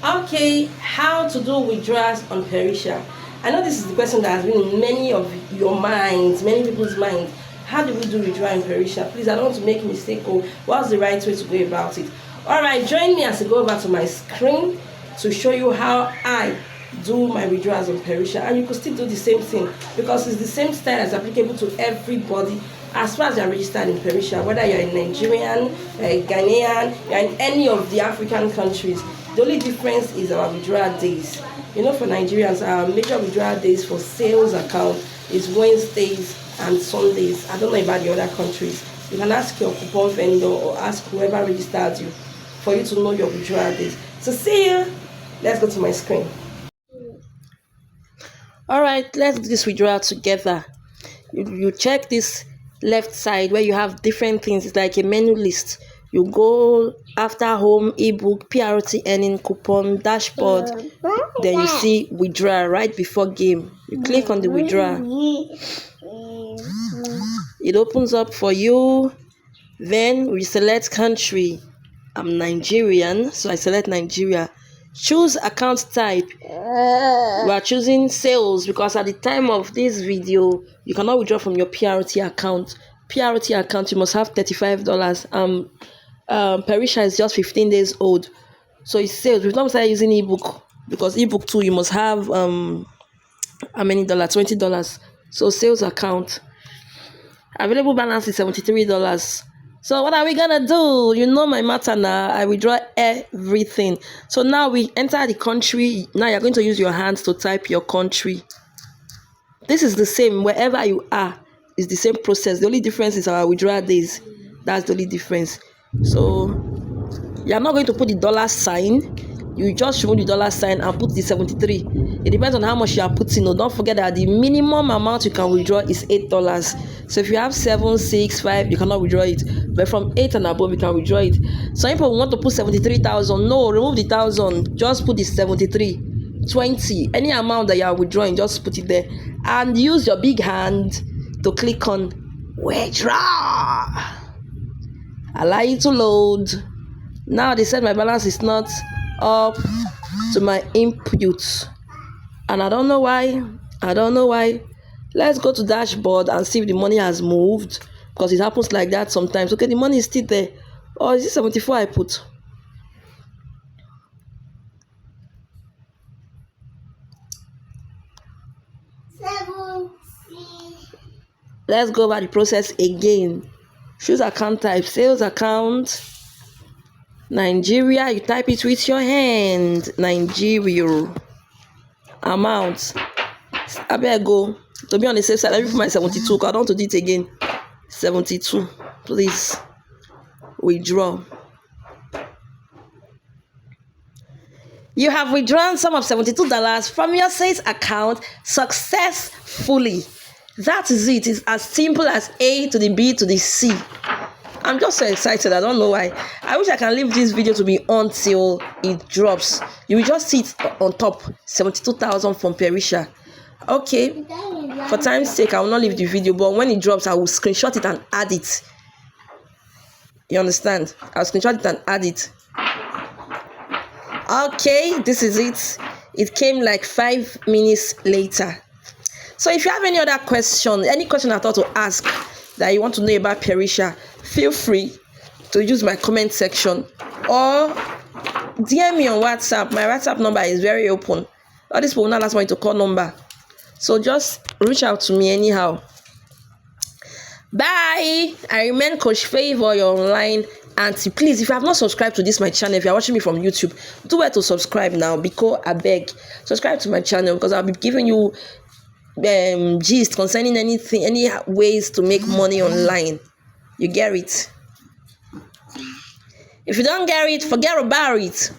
Okay, how to do withdrawals on Peritia? I know this is the question that has been in many of your minds, many people's minds. How do we do withdrawal in Peritia? Please, I don't want to make a mistake. What's the right way to go about it? Alright, join me as I go over to my screen to show you how I do my withdrawals on Peritia, and you could still do the same thing because it's the same style as applicable to everybody as far as you're registered in Peritia, whether you're a Nigerian, you're a Ghanaian, you're in any of the African countries. The only difference is our withdrawal days. You know, for Nigerians, our major withdrawal days for sales account is Wednesdays and Sundays. I don't know about the other countries. You can ask your coupon vendor or ask whoever registered you for you to know your withdrawal days. So see you. Let's go to my screen. Alright, let's do this withdrawal together. You check this left side where you have different things. It's like a menu list. You go after home, ebook, PRT earning, coupon, dashboard. Then you see withdrawal right before game. You click on the withdrawal. It opens up for you. Then we select country. I'm Nigerian, so I select Nigeria. Choose account type. We are choosing sales because at the time of this video, you cannot withdraw from your PRT account. PRT account, you must have $35. Peritia is just 15 days old, so it's sales. We've not started using ebook because ebook too you must have how many dollars? $20. So sales account, available balance is $73. So what are we gonna do? You know my matter now. I withdraw everything. So now we enter the country. Now you're going to use your hands to type your country. This is the same wherever you are. It's the same process. The only difference is our withdrawal days. That's the only difference. So you're not going to put the dollar sign. You just remove the dollar sign and put the 73. It depends on how much you are putting. No, don't forget that the minimum amount you can withdraw is $8. So if you have 7, 6, 5, you cannot withdraw it. But from 8 and above, you can withdraw it. Some people want to put 73,000. No, remove the 1,000. Just put the 73, 20. Any amount that you are withdrawing, just put it there. And use your big hand to click on withdraw. Allow it to load. Now they said my balance is not up to my input, and I don't know why. Let's go to dashboard and see if the money has moved, because it happens like that sometimes. Okay, the money is still there. Or is it 74 I put? Let's go over the process again. Choose account type, sales account, Nigeria. You type it with your hand. Nigeria. Amount. I better go. To be on the safe side, let me put my 72. I don't want to do it again. 72. Please. Withdraw. You have withdrawn sum of $72 from your sales account successfully. That is it. It's as simple as A to the B to the C. I'm just so excited. I don't know why. I wish I can leave this video to be on till it drops. You will just see it on top. 72,000 from Peritia. Okay. For time's sake, I will not leave the video, but when it drops, I will screenshot it and add it. You understand? I'll screenshot it and add it. Okay, this is it. It came like 5 minutes later. So if you have any other question, any question I thought to ask that you want to know about Peritia, feel free to use my comment section or DM me on WhatsApp. My WhatsApp number is very open. All these people will not ask me to call number. So just reach out to me anyhow. Bye. I remain Coach Favor, your online auntie. Please, if you have not subscribed to this my channel, if you are watching me from YouTube, do where to subscribe now, because I beg, subscribe to my channel, because I'll be giving you gist concerning anything, any ways to make money online. You get it? If you don't get it, forget about it.